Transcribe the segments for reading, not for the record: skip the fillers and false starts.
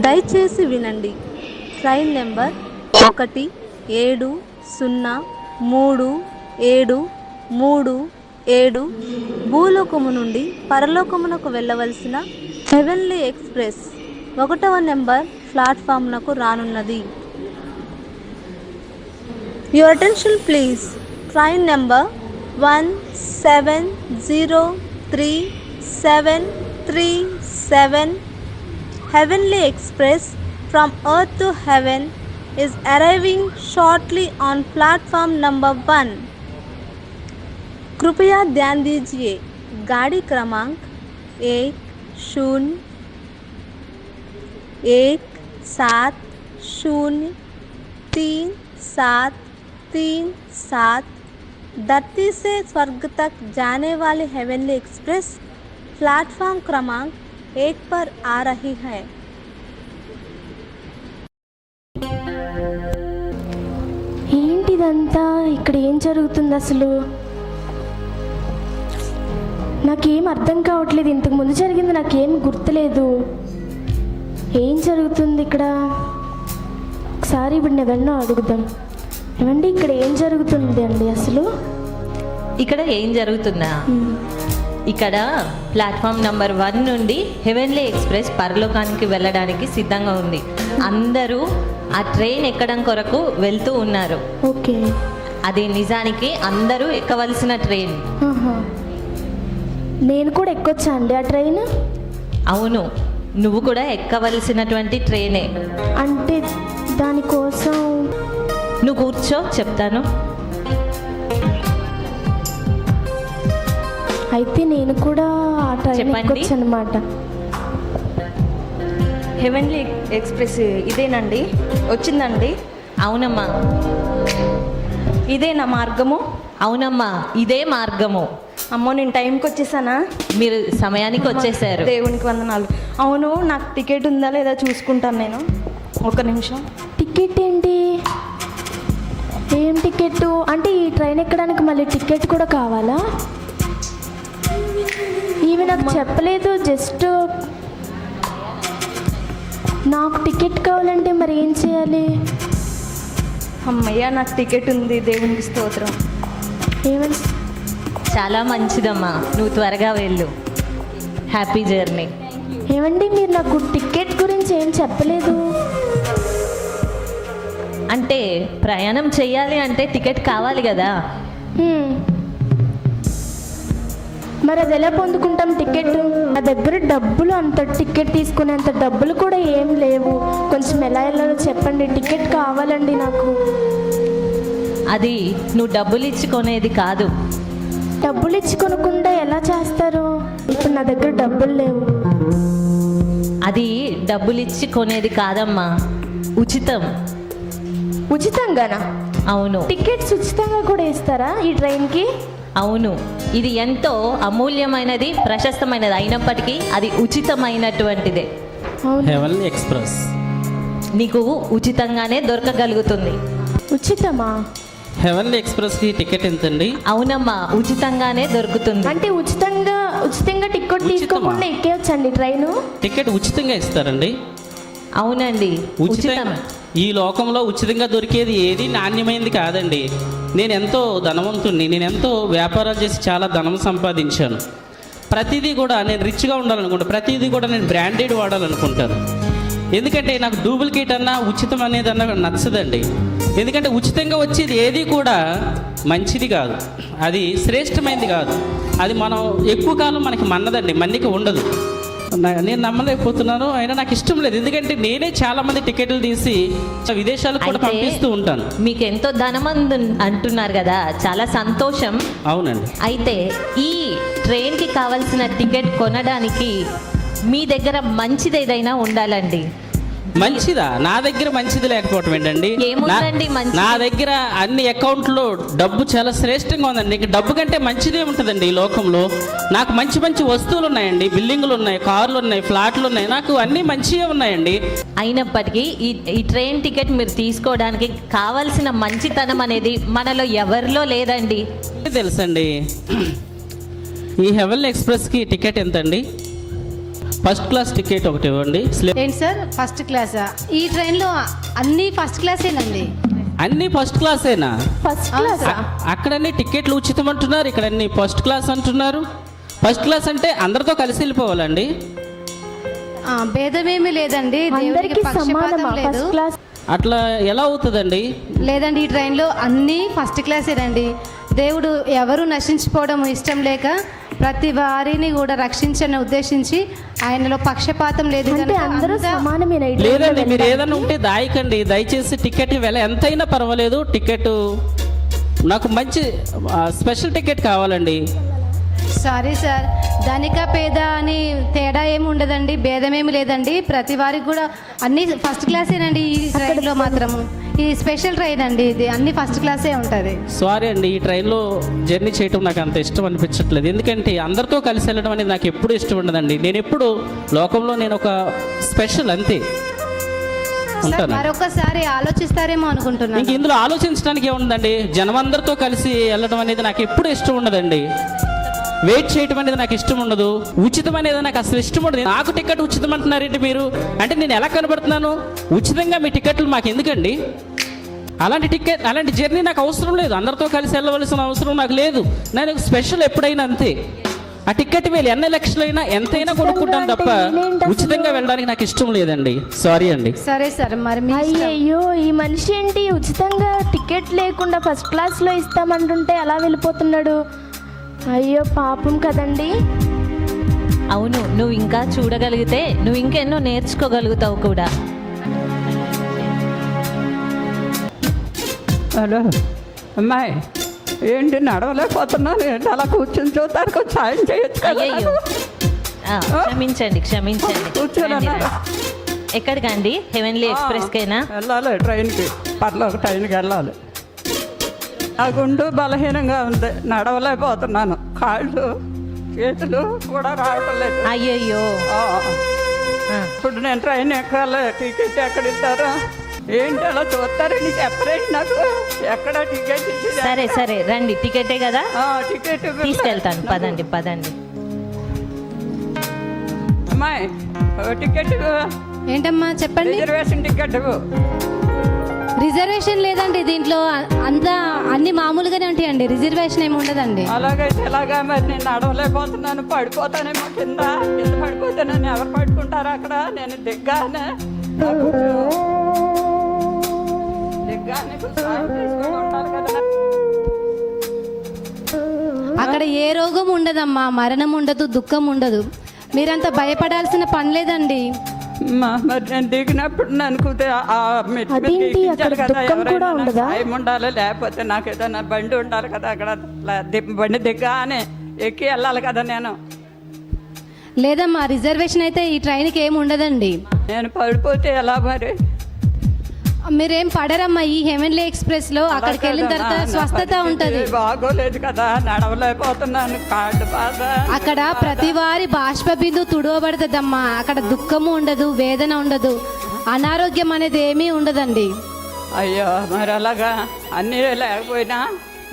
దయచేసి వినండి. Train number 1737 భూలోకము నుండి పరలోకమునకు వెళ్ళవలసిన హెవెన్లీ ఎక్స్ప్రెస్ 1వ నెంబర్ ప్లాట్ఫామ్నకు రానున్నది. Your attention please. Train number 170337 Heavenly Express from Earth to Heaven is arriving shortly on platform number 1. कृपया ध्यान दीजिए. गाड़ी क्रमांक 101737 धरती से स्वर्ग तक जाने वाली हेवनली एक्सप्रेस प्लेटफॉर्म क्रमांक 1 पर आ रही है. ఏంటిదంతా? ఇక్కడ ఏం జరుగుతుంది అసలు? నాకేం అర్థం కావట్లేదు. ఇంతకు ముందు జరిగింది నాకేం గుర్తులేదు. ఏం జరుగుతుంది ఇక్కడ? ఒకసారి ఇప్పుడు ఎవరినో అడుగుదాం. ఏమండి ఇక్కడ ఏం జరుగుతుంది అండి అసలు? ఇక్కడ ఏం జరుగుతుందా? ఇక్కడ ప్లాట్ఫామ్ నెంబర్ 1 నుండి హెవెన్లీ ఎక్స్ప్రెస్ పరలోకానికి వెళ్ళడానికి సిద్ధంగా ఉంది. అందరూ ఆ ట్రైన్ ఎక్కడం కొరకు వెళ్తూ ఉన్నారు. ఓకే, అది నిజానికి అందరూ ఎక్కవలసిన ట్రైన్. నేను కూడా ఎక్కొచ్చా అండి ఆ ట్రైన్? అవును, నువ్వు కూడా ఎక్కవలసినటువంటి ట్రైనే. అంటే దానికోసం నువ్వు కూర్చో, చెప్తాను. అయితే నేను కూడా ఆ ట్రైన్ ఎక్కొచ్చు అన్నమాట. హెవెన్లీ ఎక్స్ప్రెస్ ఇదేనండి వచ్చిందండి? అవునమ్మా. ఇదే నా మార్గము? అవునమ్మా, ఇదే మార్గము. అమ్మో, నేను టైంకి వచ్చేసానా? మీరు సమయానికి వచ్చేసారు. దేవునికి వందనాలు. అవును, నాకు టికెట్ ఉందా లేదా చూసుకుంటాను నేను. ఒక నిమిషం. టికెట్ ఏంటి? ఏం టికెట్? అంటే ఈ ట్రైన్ ఎక్కడానికి మళ్ళీ టికెట్ కూడా కావాలా? ఈమె నాకు చెప్పలేదు. జస్ట్ నాకు టికెట్ కావాలంటే మరి ఏం చేయాలి? అమ్మయ్య, నాకు టికెట్ ఉంది. దేవునికి స్తోత్రం. ఏమని? చాలా మంచిదమ్మా, నువ్వు త్వరగా వెళ్ళు. Happy journey. ఏమండి మీరు నాకు టికెట్ గురించి ఏం చెప్పలేదు? అంటే ప్రయాణం చెయ్యాలి అంటే టికెట్ కావాలి కదా. మరి అది ఎలా పొందుకుంటాం టికెట్? నా దగ్గర డబ్బులు అంత టికెట్ తీసుకునేంత డబ్బులు కూడా ఏం లేవు. కొంచెం ఎలా వెళ్ళాలో చెప్పండి. టికెట్ కావాలండి నాకు. అది నువ్వు డబ్బులు ఇచ్చి కొనేది కాదు. డబ్బులు ఇచ్చి కొనకుండా ఎలా చేస్తారు? ఇప్పుడు నా దగ్గర డబ్బులు లేవు. అది డబ్బులు ఇచ్చి కొనేది కాదమ్మా, ఉచితం. ఉచితంగానా? అవును. టికెట్స్ ఉచితంగా కూడా ఇస్తారా ఈ ట్రైన్కి? అవును, ఇది ఎంతో అమూల్యమైనది, ప్రశస్తమైనది అయినప్పటికీ అది ఉచితమైనటువంటిదే. హెవెన్లీ ఎక్స్ప్రెస్ నీకు ఉచితంగానే దొరకగలుగుతుంది. ఉచితమా? హెవెన్లీ ఎక్స్ప్రెస్కి టికెట్ ఎంతండి? అవునమ్మా, ఉచితంగానే దొరుకుతుంది. అంటే ఉచితంగా టికెట్ తీసుకోకుండా ఎక్కేయచ్చండి ట్రైను? టికెట్ ఉచితంగా ఇస్తారండి? అవునండి, ఉచితం. ఈ లోకంలో ఉచితంగా దొరికేది ఏది నాణ్యమైనది కాదండి. నేను ఎంతో ధనవంతుణ్ణి. నేను ఎంతో వ్యాపారాలు చేసి చాలా ధనం సంపాదించాను. ప్రతిదీ కూడా నేను రిచ్గా ఉండాలనుకుంటాను. ప్రతిదీ కూడా నేను బ్రాండెడ్ వాడాలనుకుంటాను. ఎందుకంటే నాకు డూప్లికేట్ అన్నా ఉచితం అనేది అన్న నచ్చదండి. ఎందుకంటే ఉచితంగా వచ్చేది ఏది కూడా మంచిది కాదు, అది శ్రేష్టమైనది కాదు. అది మనం ఎక్కువ కాలం మనకి మన్నదండి, మన్నిక ఉండదు. నేను నమ్మలేకపోతున్నాను, అయినా నాకు ఇష్టం లేదు. ఎందుకంటే నేనే చాలా మంది టికెట్లు తీసి విదేశాలకు కూడా పంపిస్తూ ఉంటాను. మీకు ఎంతో ధనమంది అంటున్నారు కదా, చాలా సంతోషం. అవునండి. అయితే ఈ ట్రైన్కి కావాల్సిన టికెట్ కొనడానికి మీ దగ్గర మంచిది ఏదైనా ఉండాలండి. మంచిదా? నా దగ్గర మంచిది లేకపోవటం ఏంటండి? నా దగ్గర అన్ని అకౌంట్లో డబ్బు చాలా శ్రేష్టంగా ఉందండి. డబ్బు కంటే మంచిదే ఉంటుందండి ఈ లోకంలో. నాకు మంచి మంచి వస్తువులు ఉన్నాయండి, బిల్డింగులు ఉన్నాయి, కార్లు ఉన్నాయి, ఫ్లాట్లు ఉన్నాయి, నాకు అన్నీ మంచిగా ఉన్నాయండి. అయినప్పటికీ ఈ ట్రైన్ టికెట్ మీరు తీసుకోవడానికి కావాల్సిన మంచితనం అనేది మనలో ఎవరిలో లేదండి. తెలుసండి. ఈ హెవెన్లీ ఎక్స్ప్రెస్కి టికెట్ ఎంతండి? ఫస్ట్ క్లాస్ టికెట్ ఒకటి ఇవ్వండి. ఏంటి సార్ ఫస్ట్ క్లాసా? ఈ ట్రైన్లో అన్నీ ఫస్ట్ క్లాసేనండి. అన్నీ ఫస్ట్ క్లాసేనా? ఫస్ట్ క్లాస్ అక్కడన్నీ టికెట్లు ఉచితం అంటున్నారు, ఇక్కడ అన్ని ఫస్ట్ క్లాస్ అంటున్నారు. ఫస్ట్ క్లాస్ అంటే అందరితో కలిసి వెళ్ళిపోవాలండి. భేదమేమీ లేదండి, దేవుడికి అందరికి పక్షపాతం సమానమా లేదు. First class? అట్లా ఎలా అవుతుందండి? లేదండి, ఈ ట్రైన్లో అన్నీ ఫస్ట్ క్లాసేనండి. దేవుడు ఎవరు నశించిపోవడం ఇష్టం లేక ప్రతి వారిని కూడా రక్షించని ఉద్దేశించి ఆయనలో పక్షపాతం లేదు అంటే కనుక అందరూ అంతా- సమానమైన లేదండి, మీరు ఏదైనా ఉంటే దాయకండి, దయచేసి టికెట్ వెల ఎంతైనా పర్వాలేదు, టికెట్ నాకు మంచి స్పెషల్ టికెట్ కావాలండి. సారీ సార్, ధనిక పేద అని తేడా ఏమి ఉండదండి, భేదమేమి లేదండి. ప్రతి వారికి కూడా అన్ని ఫస్ట్ క్లాసేనండి. ఈ ట్రైన్లో మాత్రము ఈ స్పెషల్ ట్రైన్ అండి, ఇది అన్ని ఫస్ట్ క్లాసే ఉంటుంది. సారీ అండి, ఈ ట్రైన్లో జర్నీ చేయడం నాకు అంత ఇష్టం అనిపించట్లేదు. ఎందుకంటే అందరితో కలిసి వెళ్ళడం అనేది నాకు ఎప్పుడు ఇష్టం ఉండదండి. నేను ఎప్పుడు లోకంలో నేను ఒక స్పెషల్ అంతే సార్ ఉంటాను. మరొకసారి ఆలోచిస్తారేమో అనుకుంటున్నాను. ఇంక ఇందులో ఆలోచించడానికి ఏముందండి? జనమందరితో కలిసి వెళ్ళడం అనేది నాకు ఎప్పుడు ఇష్టం ఉండదండి. వెయిట్ చేయటం అనేది నాకు ఇష్టం ఉండదు. ఉచితం అనేది నాకు అసలు ఇష్టం ఉండదు. నాకు టికెట్ ఉచితం అంటున్నారేంటి మీరు? అంటే నేను ఎలా కనబడుతున్నాను? ఉచితంగా మీ టికెట్లు మాకు ఎందుకండి? అలాంటి జర్నీ నాకు అవసరం లేదు. అందరితో కలిసి వెళ్ళవలసిన అవసరం నాకు లేదు. నేను స్పెషల్ ఎప్పుడైనా అంతే. ఆ టికెట్ వేలు ఎన్ని లక్షలైనా ఎంతైనా కొనుక్కుంటాను తప్ప ఉచితంగా వెళ్ళడానికి నాకు ఇష్టం లేదండి. సారీ అండి. సరే సార్, మరి మీ ఇష్టం. అయ్యయ్యో, ఈ మనిషి ఏంటి ఉచితంగా టికెట్ లేకుండా ఫస్ట్ క్లాస్లో ఇస్తామంటుంటే అలా వెళ్ళిపోతున్నాడు. అయ్యో పాపం కదండి. అవును, నువ్వు ఇంకా చూడగలిగితే నువ్వు ఇంకెన్నో నేర్చుకోగలుగుతావు కూడా. హలో అమ్మాయి, ఏంటి నడవలేకపోతున్నాను, ఏంటి అలా కూర్చొని చూడటానికి కొంచెం సాయం చేయొచ్చు కదా అయ్యయ్యో, నాకు? క్షమించండి. కూర్చోనన్నా. ఎక్కడికండి? హెవెన్లీ ఎక్స్ప్రెస్కైనా? వెళ్ళాలి ట్రైన్కి, పర్లోక ట్రైన్కి వెళ్ళాలి. నా గుండు బలహీనంగా ఉంది, నడవలేకపోతున్నాను. కాళ్ళు చేతులు కూడా రావటం లేదు. అయ్యయ్యో, ఇప్పుడు నేను ట్రైన్ ఎక్కాలి, టికెట్ ఎక్కడ ఇస్తారా? ఏంటి అలా చూస్తారండి, చెప్పరేంటి నాకు? ఎక్కడ టికెట్ ఇచ్చేది? సరే సరే రండి, టికెటే కదా, టికెట్ తీసుకెళ్తాను. పదండి పదండి. అమ్మాయి, టికెట్ ఏంటమ్మా చెప్పండి. Reservation ticket. రిజర్వేషన్ లేదండి దీంట్లో, అంతా అన్ని మామూలుగానే ఉంటాయండి, రిజర్వేషన్ ఏమి ఉండదండి. అలాగైతే ఎలాగా? మరి నేను నడవలేకపోతున్నాను, పడిపోతానేమో కింద పడిపోతే నన్ను ఎవరు పట్టుకుంటారు అక్కడ? నేను దిగ్గానే అక్కడ ఏ రోగం ఉండదమ్మా, మరణం ఉండదు, దుఃఖం ఉండదు. మీరంతా భయపడాల్సిన పని లేదండి. మరి నేను దిగినప్పుడు నన్ను అదేంటి, అక్కడ దుఃఖం కూడా ఉండదా? సాయం ఉండాలి, లేకపోతే నాకు ఏదైనా బండి ఉండాలి కదా అక్కడ. బండి దిగ్గానే ఎక్కి వెళ్ళాలి కదా నేను. లేదమ్మా, రిజర్వేషన్ అయితే ఈ ట్రైన్కి ఏమి ఉండదండి. నేను పడిపోతే ఎలా మరి? మీరేం పడరమ్మా, ఈ హెవెన్లీ ఎక్స్ప్రెస్ లో అక్కడికి వెళ్ళిన తర్వాత స్వస్థత ఉంటది. బాగోలేదు కదా, నడవలేకపోతున్నాను, కాళ్ళు బాధ. అక్కడ ప్రతి వారి బాష్ప బిందు తుడవబడుతుందమ్మా. అక్కడ దుఃఖము ఉండదు, వేదన ఉండదు, అనారోగ్యం అనేది ఏమీ ఉండదండి. అయ్యో, మరి అలాగా అన్నీ లేకపోయినా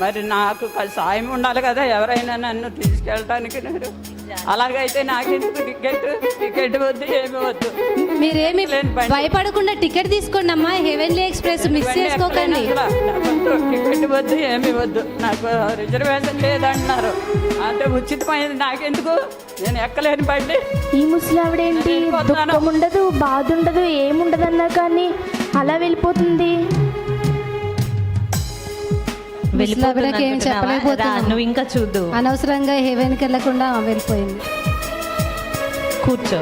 మరి నాకు సాయం ఉండాలి కదా, ఎవరైనా నన్ను తీసుకెళ్ళటానికి. నేను అలాగైతే నాకెందుకు టికెట్ వద్దు, ఏమి వద్దు. మీరేమి భయపడకుండా టికెట్ తీసుకోండి అమ్మా, హెవెన్లీ ఎక్స్ప్రెస్ మిస్ చేసుకోకండి. టికెట్ వద్దు, ఏమి వద్దు, నాకు రిజర్వేషన్ లేదంటున్నారు. అంటే ఉచితమైనది నాకెందుకు? నేను ఎక్కలేని బండి. ఈ ముసలావిడేంటి దుఃఖం ఉండదు, బాధ ఉండదు, ఏముండదన్నా కానీ అలా వెళ్ళిపోతుంది. ఏం చెప్పలేకపోతున్నా, నువ్వు ఇంకా చూద్దు. అనవసరంగా హెవెన్కి వెళ్ళకుండా వెళ్ళిపోయింది. కూర్చో.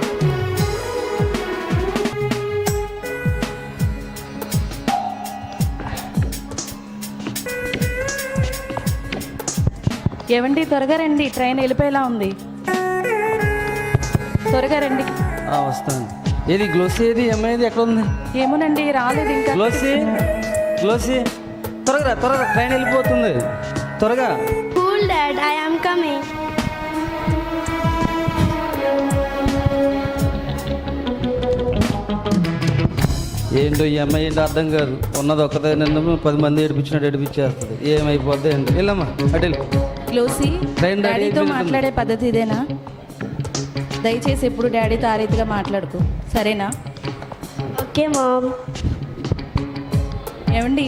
ఏవండి, త్వరగా రండి, ట్రైన్ వెళ్ళిపోయేలా ఉంది. త్వరగా రండి. వస్తాను. ఏది గ్లోసీ, ఏది ఏమైంది, ఎక్కడ ఉంది? ఏమోనండి, రాలేదు ఇంకా. గ్లోసీ త్వరగా త్వరగా, ట్రైన్ వెళ్ళిపోతుంది, త్వరగా. Cool dad, I am coming. ఏంటో ఈ అమ్మాయి ఏంటో అర్థం కాదు. ఉన్నది ఒక్కదే, నిన్న 10 మంది ఏడిపించినట్టు ఏడిపించేస్తుంది. ఏమైపోద్ది ఏంటి? వెళ్ళమ్మా, అటు వెళ్ళి. గ్లోసీ, ట్రైన్ రెడీ డాడీతో అయిపోయింది. మాట్లాడే పద్ధతి ఇదేనా? దయచేసి ఎప్పుడు డాడీతో ఆ రీతిగా మాట్లాడుకో, సరేనా? Okay ma'am. ఏమండి,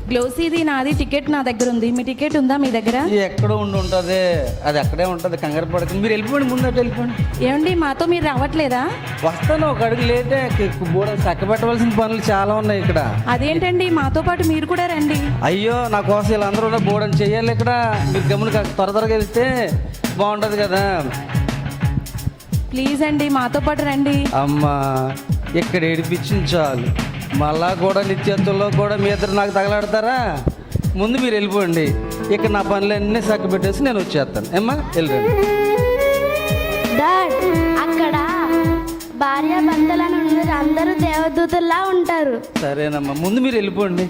గ్లోసీది నాది టికెట్ నా దగ్గర ఉంది. మీ టికెట్ ఉందా మీ దగ్గర? ఎక్కడో ఉంటుంది, అది అక్కడే ఉంటుంది, కంగారు పడకండి. మీరు వెళ్ళిపోండి, ముందు అటు వెళ్ళిపోండి. ఏమండి, మాతో మీరు రావట్లేదా? వస్తాను, ఒక అడుగు లేటే. చక్క పెట్టవలసిన పనులు చాలా ఉన్నాయి ఇక్కడ. అదేంటండి, మాతో పాటు మీరు కూడా రండి. అయ్యో, నా కోసం వీళ్ళందరూ బోర్డని చెయ్యాలి ఇక్కడ. మీరు గమ్మున త్వరగా వెళ్తే బాగుంటుంది కదా. ప్లీజ్ అండి, మాతో పాటు రండి. అమ్మా, ఇక్కడ ఏడిపించింది చాలు. మళ్ళా కూడా నిత్యత్వంలో కూడా మీ ఇద్దరు నాకు తగలాడతారా? ముందు మీరు వెళ్ళిపోండి, ఇక్కడ నా పనులన్నీ చక్క పెట్టేసి నేను వచ్చేస్తాను. ఏమ్మా, వెళ్ళండి. డాడ్, అక్కడ భార్య భర్తలను అందరూ దేవదూతల్లా ఉంటారు. సరేనమ్మా, ముందు మీరు వెళ్ళిపోండి.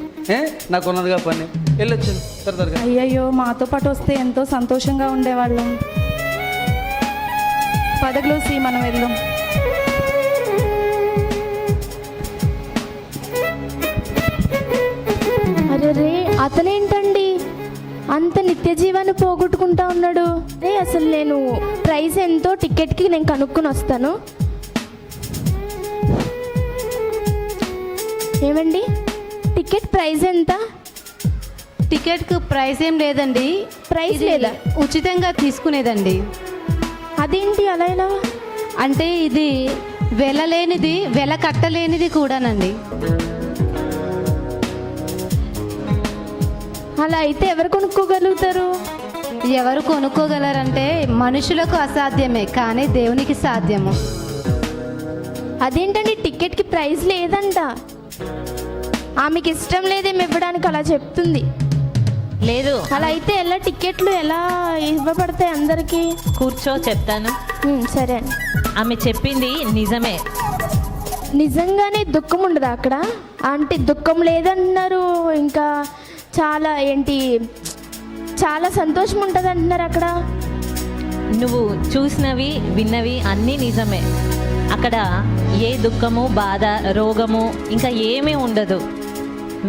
నాకు ఉన్నదిగా పని, వెళ్ళొచ్చాను త్వరగా. అయ్యయ్యో, మాతో పాటు వస్తే ఎంతో సంతోషంగా ఉండేవాళ్ళం. పద గ్లోసీ, మనం వెళ్దాం. అరే, అతనేంటండి అంత నిత్య జీవాన్ని పోగొట్టుకుంటా ఉన్నాడు? అసలు నేను ప్రైస్ ఎంతో టికెట్కి నేను కనుక్కొని వస్తాను. ఏమండి, టికెట్ ప్రైస్ ఎంత? టికెట్కు ప్రైస్ ఏం లేదండి. ప్రైస్ ఇది లేదా? ఉచితంగా తీసుకునేదండి. అదేంటి అలా ఎలా? అంటే ఇది వెళ్ళలేనిది, వెల కట్టలేనిది కూడానండి. అలా అయితే ఎవరు కొనుక్కోగలుగుతారు? ఎవరు కొనుక్కోగలరంటే మనుషులకు అసాధ్యమే, కానీ దేవునికి సాధ్యము. అదేంటండి, టికెట్కి ప్రైస్ లేదంట. ఆమెకి ఇష్టం లేదేమి ఇవ్వడానికి అలా చెప్తుంది. లేదు. అలా అయితే ఎలా టికెట్లు ఎలా ఇవ్వబడతాయి అందరికీ? కూర్చో, చెప్తాను. సరే. ఆమె చెప్పింది నిజమే. నిజంగానే దుఃఖం ఉండదా అక్కడ? అంటే దుఃఖం లేదంటున్నారు, ఇంకా చాలా చాలా సంతోషం ఉంటుంది అంటున్నారు అక్కడ. నువ్వు చూసినవి విన్నవి అన్నీ నిజమే. అక్కడ ఏ దుఃఖము, బాధ, రోగము ఇంకా ఏమీ ఉండదు.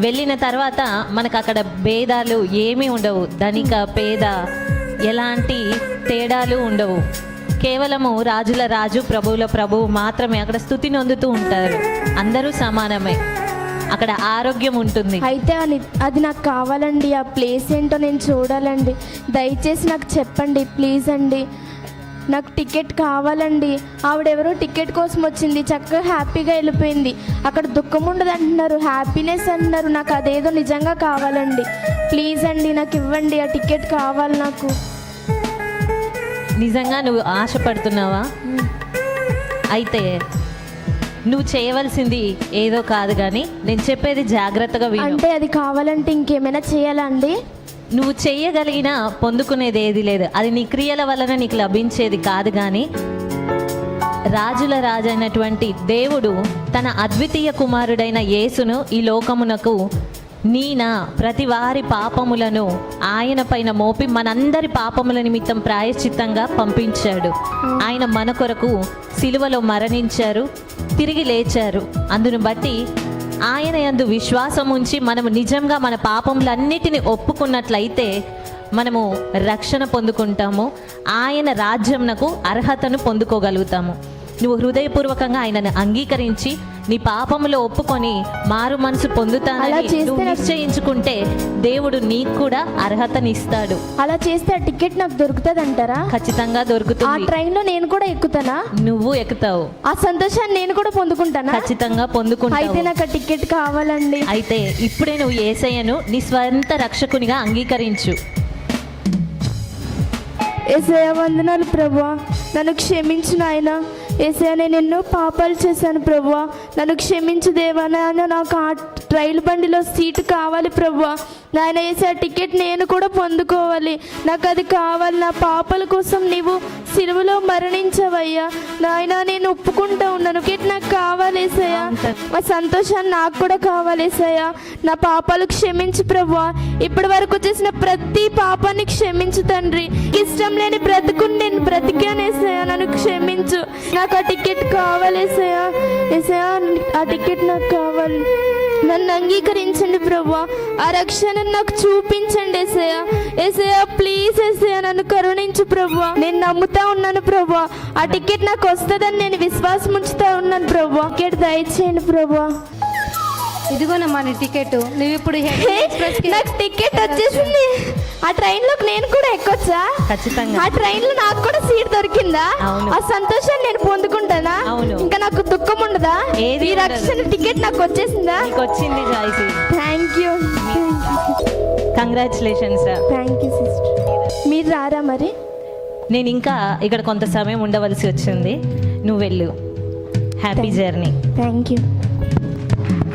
వెళ్ళిన తర్వాత మనకు అక్కడ భేదాలు ఏమీ ఉండవు. ధనిక పేద ఎలాంటి తేడాలు ఉండవు. కేవలము రాజుల రాజు, ప్రభువుల ప్రభువు మాత్రమే అక్కడ స్తుతి నొందుతూ ఉంటారు. అందరూ సమానమే. అక్కడ ఆరోగ్యం ఉంటుంది. అయితే అది నాకు కావాలండి. ఆ ప్లేస్ ఏంటో నేను చూడాలండి. దయచేసి నాకు చెప్పండి ప్లీజ్ అండి. నాకు టికెట్ కావాలండి. ఆవిడెవరో టికెట్ కోసం వచ్చింది, చక్కగా హ్యాపీగా వెళ్ళిపోయింది. అక్కడ దుఃఖం ఉండదు అంటున్నారు, హ్యాపీనెస్ అంటున్నారు. నాకు అదేదో నిజంగా కావాలండి. ప్లీజ్ అండి, నాకు ఇవ్వండి. ఆ టికెట్ కావాలి నాకు. నిజంగా నువ్వు ఆశపడుతున్నావా? అయితే నువ్వు చేయవలసింది ఏదో కాదు, కానీ నేను చెప్పేది జాగ్రత్తగా విను. అంటే అది కావాలంటే ఇంకేమైనా చేయాలా అండి? నువ్వు చేయగలిగిన పొందుకునేది ఏది లేదు. అది నీ క్రియల వలన నీకు లభించేది కాదు. కానీ రాజుల రాజు అయినటువంటి దేవుడు తన అద్వితీయ కుమారుడైన యేసును ఈ లోకమునకు ప్రతి వారి పాపములను ఆయన పైన మోపి మనందరి పాపముల నిమిత్తం ప్రాయశ్చిత్తంగా పంపించాడు. ఆయన మన కొరకు సిలువలో మరణించారు, తిరిగి లేచారు. అందును బట్టి ఆయన యందు విశ్వాసం ఉంచి మనము నిజంగా మన పాపములన్నిటిని ఒప్పుకున్నట్లయితే మనము రక్షణ పొందుకుంటాము. ఆయన రాజ్యంనకు అర్హతను పొందుకోగలుగుతాము. నువ్వు హృదయపూర్వకంగా ఆయనను అంగీకరించి నీ పాపములో ఒప్పుకొని మారు మనసు పొందుతానని నువ్వు నిశ్చయించుకుంటే దేవుడు నీకు కూడా అర్హతనిస్తాడు. అలా చేస్తే ఆ టికెట్ నాకు దొరుకుతుంది అంటారా? ఖచ్చితంగా దొరుకుతుంది. ఆ ట్రైన్ లో నేను కూడా ఎక్కుతానా? నువ్వు ఎక్కుతావు. ఆ సంతోషాన్ని నేను కూడా పొందుకుంటానా? ఖచ్చితంగా పొందుకుంటావు. అయితే నాకు ఆ టికెట్ కావాలండి. అయితే ఇప్పుడే నువ్వు యేసయ్యను నీ స్వంత రక్షకునిగా అంగీకరించు. యేసయ్య, వందనాలు ప్రభువా, నన్ను క్షమించు నాయన. యేసయ్య, నేను ఎన్నో పాపాలు చేశాను ప్రభువా, నన్ను క్షమించు దేవా. నాయన, నాకు ఆ రైలు బండిలో సీటు కావాలి ప్రభువా. నాయన యేసయ్య, టికెట్ నేను కూడా పొందుకోవాలి, నాకు అది కావాలి. నా పాపాల కోసం నీవు సిలువలో మరణించవయ్యా. నాయన, నేను ఒప్పుకుంటా ఉన్నాను, టికెట్ నాకు కావాలి యేసయ్య. ఆ సంతోషాన్ని నాకు కూడా కావాలి యేసయ్య. నా పాపాలు క్షమించు ప్రభువా. ఇప్పటి వరకు చేసిన ప్రతి పాపాన్ని క్షమించు తండ్రి. ఇష్టం లేని బ్రతుకుని నేను బ్రతికాను యేసయ్య, నన్ను క్షమించు. నాకు ఆ టికెట్ కావాలి యేసయ్య. యేసయ్య, ఆ టికెట్ నాకు కావాలి. నన్ను అంగీకరించండి ప్రభా. ఆ రక్షణ నాకు చూపించండి ఏసయ్య. ఏసయ్య ప్లీజ్ ఏసయ్య, నన్ను కరుణించు ప్రభా. నేను నమ్ముతా ఉన్నాను ప్రభా. ఆ టికెట్ నాకు వస్తుందని నేను విశ్వాసం ఉంచుతా ఉన్నాను ప్రభా. టికెట్ దయచేయండి ప్రభా. ఇదిగోనమ్మా నీ టికెట్. నువ్వు ఇప్పుడు నాకు టికెట్ వచ్చేసింది. ఆ ట్రైన్ లోకి నేను కూడా ఎక్కొచ్చా? ఖచ్చితంగా. ఆ ట్రైన్ లో నాకు కూడా సీట్ దొరికిందా? అవును. ఆ సంతోషాన్ని నేను పొందుకుంటానా? అవును. ఇంకా నాకు దుఃఖం ఉండదా? ఏది ఈ రక్షణ టికెట్ నాకు వచ్చేసిందా? నీకు వచ్చింది Joicy. Thank you. Congratulations. Thank you sister. మీరు రారా మరి? నేను ఇంకా ఇక్కడ కొంత సమయం ఉండవలసి వచ్చింది. నువ్వు వెళ్ళు. Happy journey. Thank you.